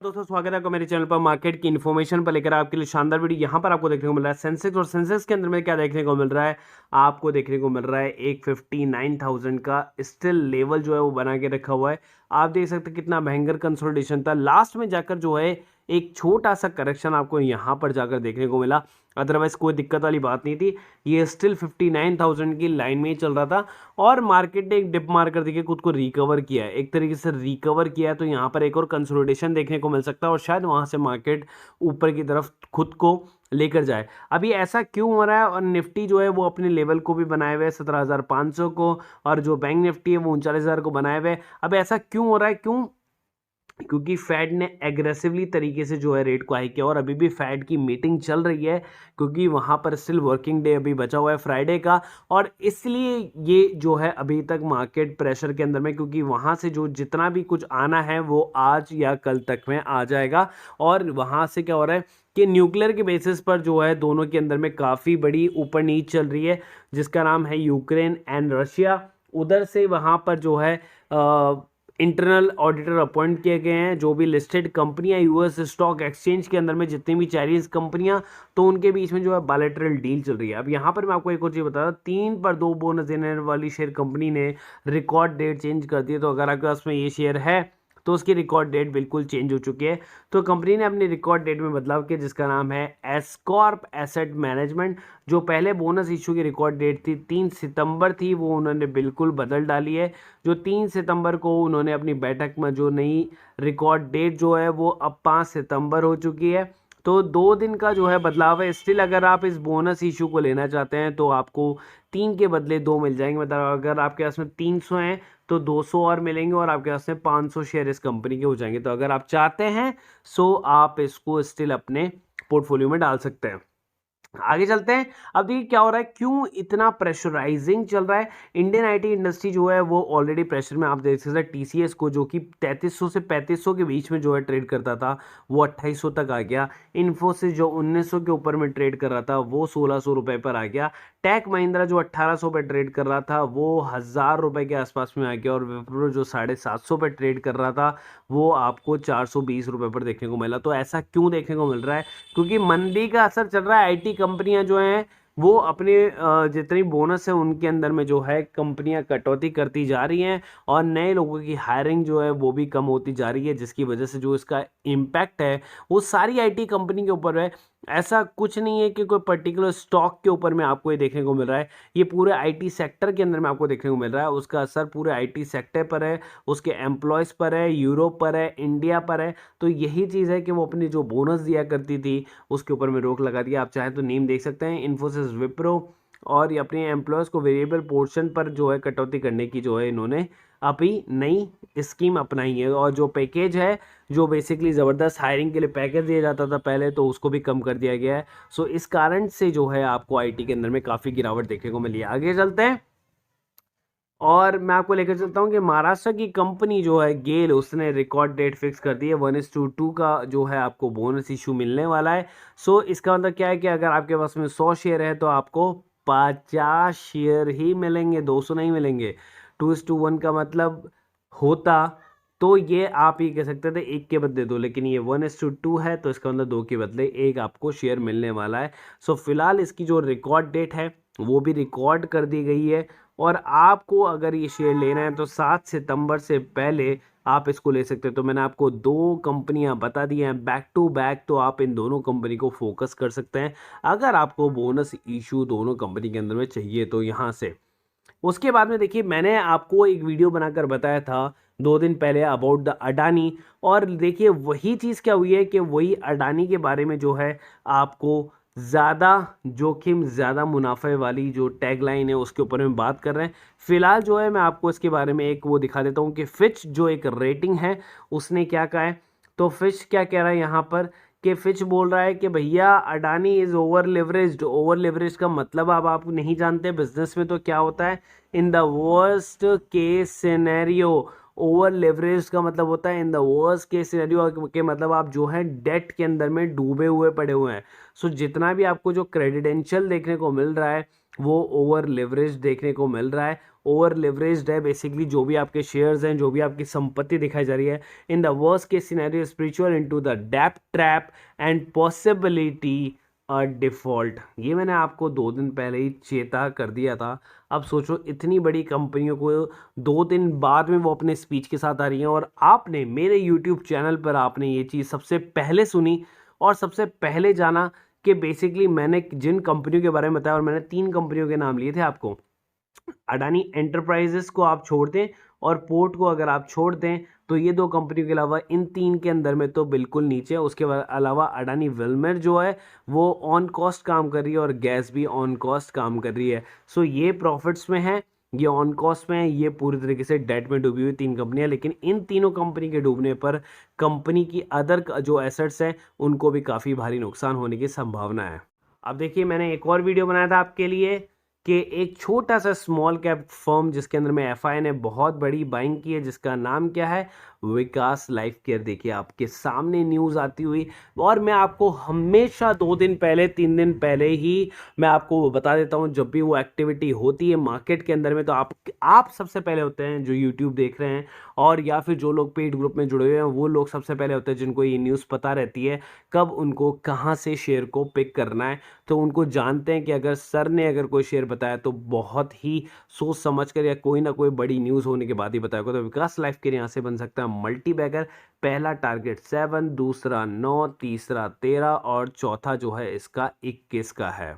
दोस्तों स्वागत है आपका मेरे चैनल पर मार्केट की इन्फॉर्मेशन पर लेकर आपके लिए शानदार वीडियो यहाँ पर आपको देखने को मिल रहा है सेंसेक्स और सेंसेक्स के अंदर में क्या देखने को मिल रहा है। आपको देखने को मिल रहा है एक 59,000 का स्टिल लेवल जो है वो बना के रखा हुआ है। आप देख सकते हैं कितना भयंकर कंसोलिडेशन था, लास्ट में जाकर जो है एक छोटा सा करेक्शन आपको यहाँ पर जाकर देखने को मिला। अदरवाइज कोई दिक्कत वाली बात नहीं थी, ये स्टिल 59,000 की लाइन में ही चल रहा था और मार्केट ने एक डिप मार कर देखिए खुद को रिकवर किया है, एक तरीके से रिकवर किया है। तो यहाँ पर एक और कंसोलिडेशन देखने को मिल सकता है और शायद वहाँ से मार्केट ऊपर की तरफ खुद को लेकर जाए। अभी ऐसा क्यों हो रहा है? और निफ्टी जो है वो अपने लेवल को भी बनाए हुए 17,500 को, और जो बैंक निफ्टी है वो 39,000 को बनाए हुए। अब ऐसा क्यों हो रहा है? क्यों? क्योंकि फेड ने एग्रेसिवली तरीके से जो है रेट को हाइक किया और अभी भी फेड की मीटिंग चल रही है, क्योंकि वहां पर स्टिल वर्किंग डे अभी बचा हुआ है फ्राइडे का, और इसलिए ये जो है अभी तक मार्केट प्रेशर के अंदर में, क्योंकि वहां से जो जितना भी कुछ आना है वो आज या कल तक में आ जाएगा। और वहां से क्या हो रहा है कि न्यूक्लियर के बेसिस पर जो है दोनों के अंदर में काफ़ी बड़ी ऊपर नीच चल रही है, जिसका नाम है यूक्रेन एंड रशिया। उधर से वहां पर जो है इंटरनल ऑडिटर अपॉइंट किए गए हैं। जो भी लिस्टेड कंपनियां यूएस स्टॉक एक्सचेंज के अंदर में जितनी भी चाइनीज कंपनियां, तो उनके बीच में जो है बायलैटरल डील चल रही है। अब यहाँ पर मैं आपको एक और चीज़ बता दूं, 3 पर 2 बोनस देने वाली शेयर कंपनी ने रिकॉर्ड डेट चेंज कर दी है। तो अगर आपके पास में ये शेयर है तो उसकी रिकॉर्ड डेट बिल्कुल चेंज हो चुकी है। तो कंपनी ने अपनी रिकॉर्ड डेट में बदलाव किया, जिसका नाम है एस्कॉर्प एसेट मैनेजमेंट। जो पहले बोनस इशू की रिकॉर्ड डेट थी 3 सितंबर थी, वो उन्होंने बिल्कुल बदल डाली है। जो 3 सितंबर को उन्होंने अपनी बैठक में जो नई रिकॉर्ड डेट जो है वो अब 5 सितंबर हो चुकी है। तो 2 दिन का जो है बदलाव है। स्टिल अगर आप इस बोनस इशू को लेना चाहते हैं तो आपको 3 के बदले 2 मिल जाएंगे। मतलब अगर आपके पास में 300 हैं तो 200 और मिलेंगे और आपके पास में 500 शेयर इस कंपनी के हो जाएंगे। तो अगर आप चाहते हैं सो आप इसको स्टिल अपने पोर्टफोलियो में डाल सकते हैं। आगे चलते हैं। अब देखिए क्या हो रहा है, क्यों इतना प्रेशराइजिंग चल रहा है। इंडियन आईटी इंडस्ट्री जो है वो ऑलरेडी प्रेशर में। आप देख सकते हैं टीसीएस को, जो कि 3300 से 3500 के बीच में जो है ट्रेड करता था, वो 2800 तक आ गया। इन्फोसिस जो 1900 के ऊपर में ट्रेड कर रहा था वो 1600 रुपए पर आ गया। टेक महिंद्रा जो 1800 पे ट्रेड कर रहा था वो 1000 रुपए के आसपास में आ गया। और विप्रो जो 750 पे ट्रेड कर रहा था वो आपको 420 रुपए पर देखने को मिला। तो ऐसा क्यों देखने को मिल रहा है? क्योंकि मंदी का असर चल रहा है। आईटी कंपनियां जो हैं वो अपने जितनी बोनस है उनके अंदर में जो है कंपनियां कटौती करती जा रही हैं और नए लोगों की हायरिंग जो है वो भी कम होती जा रही है, जिसकी वजह से जो इसका इम्पैक्ट है वो सारी आईटी कंपनी के ऊपर है। ऐसा कुछ नहीं है कि कोई पर्टिकुलर स्टॉक के ऊपर में आपको ये देखने को मिल रहा है, ये पूरे आईटी सेक्टर के अंदर में आपको देखने को मिल रहा है। उसका असर पूरे आईटी सेक्टर पर है, उसके एम्प्लॉयज़ पर है, यूरोप पर है, इंडिया पर है। तो यही चीज़ है कि वो अपनी जो बोनस दिया करती थी उसके ऊपर में रोक लगा दिया। आप चाहें तो नेम देख सकते हैं, इन्फोसिस, विप्रो, और ये अपने एम्प्लॉयज़ को वेरिएबल पोर्शन पर जो है कटौती करने की जो है इन्होंने अभी नई स्कीम अपनाई है। और जो पैकेज है, जो बेसिकली ज़बरदस्त हायरिंग के लिए पैकेज दिया जाता था पहले, तो उसको भी कम कर दिया गया है। सो इस कारण से जो है आपको आईटी के अंदर में काफ़ी गिरावट देखने को मिली है। आगे चलते हैं और मैं आपको लेकर चलता हूँ कि महाराष्ट्र की कंपनी जो है गेल, उसने रिकॉर्ड डेट फिक्स कर दी है। 1:2 का जो है आपको बोनस इशू मिलने वाला है। सो इसका मतलब क्या है कि अगर आपके पास में 100 शेयर है तो आपको 50 शेयर ही मिलेंगे, 200 नहीं मिलेंगे। 2:1 का मतलब होता तो ये आप ये कह सकते थे 1 के बदले 2, लेकिन ये 1:2 है तो इसका मतलब 2 के बदले 1 आपको शेयर मिलने वाला है। सो फिलहाल इसकी जो रिकॉर्ड डेट है वो भी रिकॉर्ड कर दी गई है। और आपको अगर ये शेयर लेना है तो 7 सितंबर से पहले आप इसको ले सकते हैं। तो मैंने आपको 2 कंपनियां बता दी हैं बैक टू बैक, तो आप इन दोनों कंपनी को फोकस कर सकते हैं अगर आपको बोनस इशू दोनों कंपनी के अंदर में चाहिए तो यहाँ से। उसके बाद में देखिए मैंने आपको एक वीडियो बनाकर बताया था 2 दिन पहले अबाउट द अडानी, और देखिए वही चीज़ क्या हुई है कि वही अडानी के बारे में जो है आपको ज़्यादा जोखिम ज़्यादा मुनाफे वाली जो टैगलाइन है उसके ऊपर में बात कर रहे हैं। फिलहाल जो है मैं आपको इसके बारे में एक वो दिखा देता हूँ कि फिच जो एक रेटिंग है उसने क्या कहा है। तो फिच क्या कह रहा है यहाँ पर कि फिच बोल रहा है कि भैया Adani is over leveraged. Over leverage का मतलब अब आप नहीं जानते बिजनेस में तो क्या होता है। In the worst case scenario, over leverage का मतलब होता है in the worst case scenario के मतलब आप जो है डेट के अंदर में डूबे हुए पड़े हुए हैं। सो जितना भी आपको जो क्रेडिडेंशियल देखने को मिल रहा है वो ओवर लेवरेज देखने को मिल रहा है। ओवर लेवरेज्ड है बेसिकली जो भी आपके शेयर्स हैं, जो भी आपकी संपत्ति दिखाई जा रही है। In the worst case scenario spiritual into the डेप्ट ट्रैप एंड पॉसिबिलिटी डिफॉल्ट। ये मैंने आपको 2 दिन पहले ही चेता कर दिया था। अब सोचो इतनी बड़ी कंपनियों को 2 दिन बाद में वो अपने स्पीच के साथ आ रही हैं और आपने मेरे यूट्यूब चैनल पर आपने ये चीज़ सबसे पहले सुनी और सबसे पहले जाना कि बेसिकली मैंने जिन कंपनियों के बारे में बताया और मैंने 3 कंपनियों के नाम लिए थे आपको। अडानी एंटरप्राइजेस को आप छोड़ दें और पोर्ट को अगर आप छोड़ दें तो ये 2 कंपनियों के अलावा इन 3 के अंदर में तो बिल्कुल नीचे है। उसके अलावा अडानी विल्मर जो है वो ऑन कॉस्ट काम कर रही है और गैस भी ऑन कॉस्ट काम कर रही है। सो ये प्रॉफिट्स में है, ये ऑन कॉस्ट में है, ये पूरी तरीके से डेट में डूबी हुई 3 कंपनियां। लेकिन इन तीनों कंपनी के डूबने पर कंपनी की अदर जो एसेट्स हैं उनको भी काफ़ी भारी नुकसान होने की संभावना है। अब देखिए मैंने एक और वीडियो बनाया था आपके लिए कि एक छोटा सा स्मॉल कैप फर्म जिसके अंदर में एफआई ने बहुत बड़ी बाइंग की है जिसका नाम क्या है, विकास लाइफ केयर। देखिए आपके सामने न्यूज़ आती हुई और मैं आपको हमेशा 2 दिन पहले 3 दिन पहले ही मैं आपको बता देता हूँ जब भी वो एक्टिविटी होती है मार्केट के अंदर में तो आप सबसे पहले होते हैं जो यूट्यूब देख रहे हैं और या फिर जो लोग पेड ग्रुप में जुड़े हुए हैं वो लोग सबसे पहले होते हैं जिनको ये न्यूज़ पता रहती है कब उनको कहाँ से शेयर को पिक करना है। तो उनको जानते हैं कि अगर सर ने अगर कोई शेयर बताया तो बहुत ही सोच समझ कर या कोई ना कोई बड़ी न्यूज़ होने के बाद ही बताया होगा। तो विकास लाइफ केयर यहाँ से बन सकता है मल्टी बैगर। पहला टारगेट 7, दूसरा 9, तीसरा 13 और चौथा जो है इसका 21 का है।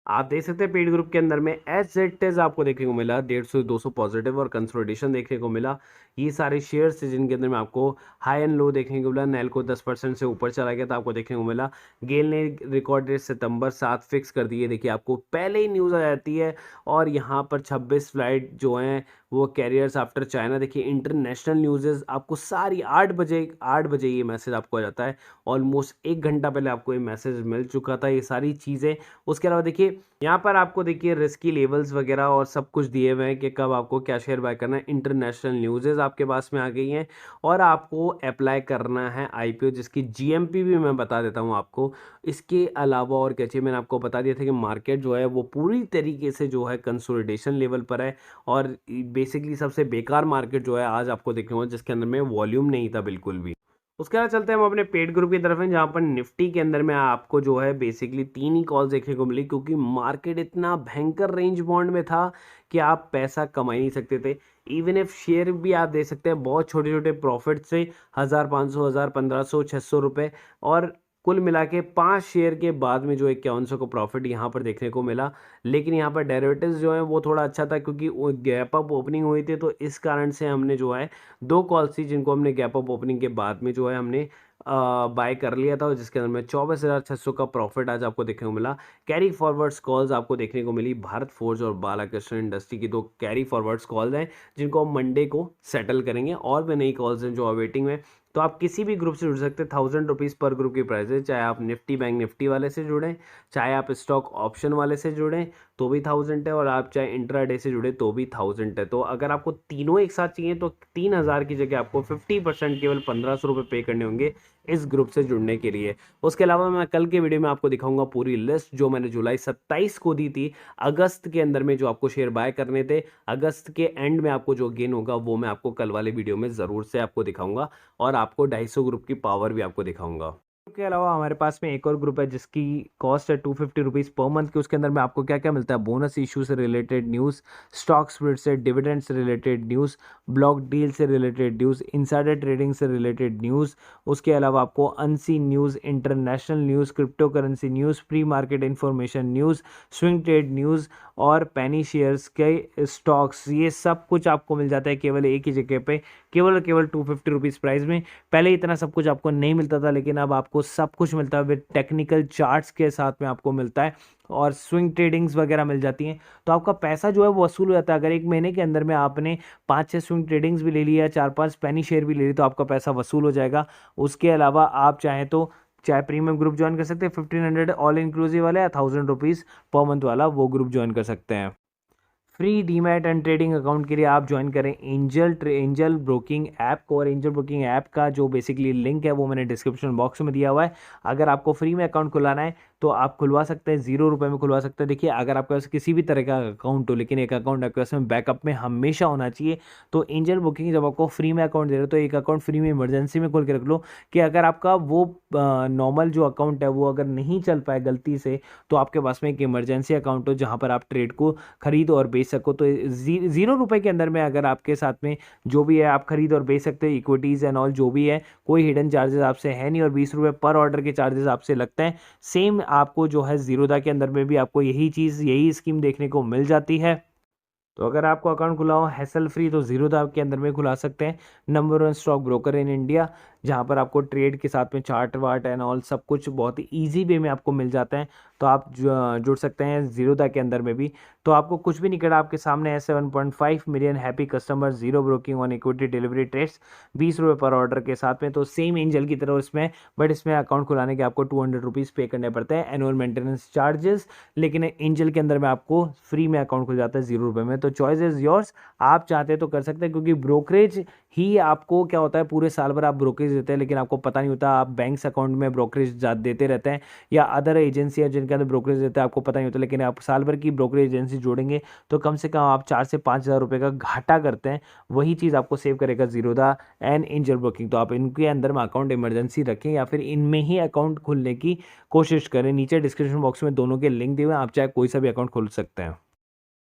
आप देख सकते हैं पेड ग्रुप के अंदर में एज इट इज आपको देखने को मिला 150 200 पॉजिटिव और कंसोलिडेशन देखने को मिला। ये सारे शेयर्स थे जिनके अंदर में आपको हाई एंड लो देखने को मिला। नेल्को 10% से ऊपर चला गया था आपको देखने को मिला। गेल ने रिकॉर्ड डेट सितंबर 7 फिक्स कर दी है। देखिए आपको पहले ही न्यूज़ आ जाती है और यहाँ पर 26 फ्लाइट जो हैं वो कैरियर्स आफ्टर चाइना। देखिए इंटरनेशनल न्यूज़ आपको सारी 8 बजे ये मैसेज आपको आ जाता है। ऑलमोस्ट 1 घंटा पहले आपको ये मैसेज मिल चुका था ये सारी चीज़ें। उसके अलावा देखिए यहाँ पर आपको देखिए रिस्की लेवल्स वगैरह और सब कुछ दिए हुए हैं कि कब आपको क्या शेयर बाय करना है। इंटरनेशनल न्यूज़ आपके पास में आ गई हैं और आपको अप्लाई करना है आईपीओ जिसकी जीएमपी भी मैं बता देता हूँ आपको। इसके अलावा और क्या चाहिए मैंने आपको बता दिया था कि मार्केट जो है वो पूरी तरीके से जो है कंसोलिडेशन लेवल पर है और बेसिकली सबसे बेकार मार्केट जो है आज आपको देखने को जिसके अंदर में वॉल्यूम नहीं था बिल्कुल भी। उसके बाद चलते हैं हम अपने पेड ग्रुप की तरफ हैं जहाँ पर निफ्टी के अंदर में आपको जो है बेसिकली 3 ही कॉल्स देखने को मिली क्योंकि मार्केट इतना भयंकर रेंज बॉन्ड में था कि आप पैसा कमा ही नहीं सकते थे। इवन इफ शेयर भी आप दे सकते हैं बहुत छोटे छोटे प्रॉफिट से 1500 1500 600 रुपये और कुल मिला के 5 शेयर के बाद में जो 5100 को प्रॉफिट यहाँ पर देखने को मिला। लेकिन यहाँ पर डेरिवेटिव्स जो है वो थोड़ा अच्छा था क्योंकि वो गैप अप ओपनिंग हुई थी तो इस कारण से हमने जो है 2 कॉल्स थी जिनको हमने गैप अप ओपनिंग के बाद में जो है हमने बाय कर लिया था जिसके अंदर में 24,600 का प्रॉफिट आज आपको देखने को मिला। कैरी फॉरवर्ड्स कॉल्स आपको देखने को मिली भारत फोर्ज और बालाकृष्ण इंडस्ट्री की 2 कैरी फॉरवर्ड्स कॉल्स हैं जिनको हम मंडे को सेटल करेंगे और भी नई कॉल्स हैं जो अवेटिंग में। तो आप किसी भी ग्रुप से जुड़ सकते हैं। 1000 रुपीज़ पर ग्रुप की प्राइस है। चाहे आप निफ्टी बैंक निफ्टी वाले से जुड़ें, चाहे आप स्टॉक ऑप्शन वाले से जुड़ें तो भी 1000 है और आप चाहे इंट्राडे से जुड़े तो भी 1000 है। तो अगर आपको तीनों एक साथ चाहिए तो 3000 की जगह आपको 50% केवल 1500 रुपये पे करने होंगे इस ग्रुप से जुड़ने के लिए। उसके अलावा मैं कल के वीडियो में आपको दिखाऊंगा पूरी लिस्ट जो मैंने जुलाई 27 को दी थी अगस्त के अंदर में जो आपको शेयर बाय करने थे। अगस्त के एंड में आपको जो गेन होगा वो मैं आपको कल वाले वीडियो में ज़रूर से आपको दिखाऊंगा और आपको 250 ग्रुप की पावर भी आपको दिखाऊंगा। के अलावा हमारे पास में एक और ग्रुप है जिसकी कॉस्ट है 250 रुपीज़ पर मंथ की। उसके अंदर में आपको क्या क्या मिलता है, बोनस इशू से रिलेटेड न्यूज़, स्टॉक स्प्लिट से, डिविडेंड से रिलेटेड न्यूज़, ब्लॉक डील से रिलेटेड न्यूज़, इनसाइडर ट्रेडिंग से रिलेटेड न्यूज़। उसके अलावा आपको unseen news, international news, crypto currency news, pre market information news, swing trade news और पेनी shares के स्टॉक्स, ये सब कुछ आपको मिल जाता है केवल एक ही जगह पे, केवल 250 रुपीज़ प्राइस में। पहले इतना सब कुछ आपको नहीं मिलता था लेकिन अब आपको सब कुछ मिलता है विद टेक्निकल चार्ट्स के साथ में आपको मिलता है और स्विंग ट्रेडिंग्स वगैरह मिल जाती हैं। तो आपका पैसा जो है वो वसूल हो जाता है। अगर एक महीने के अंदर में आपने 5-6 स्विंग ट्रेडिंग्स भी ले लिया, 4-5 पेनी शेयर भी ले ली तो आपका पैसा वसूल हो जाएगा। उसके अलावा आप चाहें तो चाहे प्रीमियम ग्रुप ज्वाइन कर सकते हैं 1500 ऑल इंक्लूसिव वाला या 1000 रुपीज़ पर मंथ वाला वो ग्रुप ज्वाइन कर सकते हैं। Free demat and trading account के लिए आप ज्वाइन करें एंजल ब्रोकिंग ऐप को। और एंजल ब्रोकिंग ऐप का जो बेसिकली लिंक है वो मैंने डिस्क्रिप्शन बॉक्स में दिया हुआ है। अगर आपको फ्री में अकाउंट खुलाना है तो आप खुलवा सकते हैं, 0 रुपये में खुलवा सकते हैं। देखिए, अगर आपके पास किसी भी तरह का अकाउंट हो, लेकिन एक अकाउंट आपके पास में बैकअप में हमेशा होना चाहिए। तो एंजल बुकिंग जब आपको फ्री में अकाउंट दे रहे हो तो एक अकाउंट फ्री में इमरजेंसी में खोल के रख लो, कि अगर आपका वो नॉर्मल जो अकाउंट है वो अगर नहीं चल पाए गलती से, तो आपके पास में एक इमरजेंसी अकाउंट हो जहाँ पर आप ट्रेड को खरीद और बेच सको। तो 0 रुपये के अंदर में अगर आपके साथ में जो भी है आप खरीद और बेच सकते हो, इक्विटीज़ एंड ऑल जो भी है, कोई हिडन चार्जेस आपसे है नहीं, और 20 रुपये पर ऑर्डर के चार्जेस आपसे लगते हैं। सेम आपको जो है जीरोधा के अंदर में भी आपको यही चीज़, यही स्कीम देखने को मिल जाती है। तो अगर आपको अकाउंट खुला हो हैसल फ्री तो जीरोधा के अंदर में खुला सकते हैं। Number 1 stock broker in India, जहाँ पर आपको ट्रेड के साथ में चार्ट वार्ट एंड ऑल सब कुछ बहुत ही ईजी वे में आपको मिल जाता है। तो आप जुड़ सकते हैं जीरोधा के अंदर में भी। तो आपको कुछ भी नहीं करना, आपके सामने है 7.5 million happy customer, zero broking on equity delivery trades, 20 रुपये पर ऑर्डर के साथ में। तो सेम एंजल की तरह इसमें, बट इसमें अकाउंट खुलाने के आपको 200 रुपीज़ पे करने पड़ते हैं एनुअल मेंटेनेंस चार्जेस। लेकिन एंजल के अंदर में आपको फ्री में अकाउंट खुल जाता है 0 रुपये में। तो चॉइस इज़ योर्स, आप चाहते हैं तो कर सकते हैं, क्योंकि ब्रोकरेज ही आपको क्या होता है, पूरे साल भर आप ब्रोकरेज देते हैं लेकिन आपको पता नहीं होता, आप बैंक्स अकाउंट में ब्रोकरेज देते रहते हैं, या अदर एजेंसी है जिनके अंदर ब्रोकरेज देते हैं, आपको पता नहीं होता। लेकिन आप साल भर की ब्रोकरेज एजेंसी जोड़ेंगे तो कम से कम आप 4 से 5 हज़ार रुपये का घाटा करते हैं। वही चीज़ आपको सेव करेगा जीरोधा एंड एंजल ब्रोकिंग। तो आप इनके अंदर में अकाउंट इमरजेंसी रखें या फिर इनमें ही अकाउंट खोलने की कोशिश करें। नीचे डिस्क्रिप्शन बॉक्स में दोनों के लिंक दिए हुए हैं, आप चाहे कोई सा भी अकाउंट खोल सकते हैं।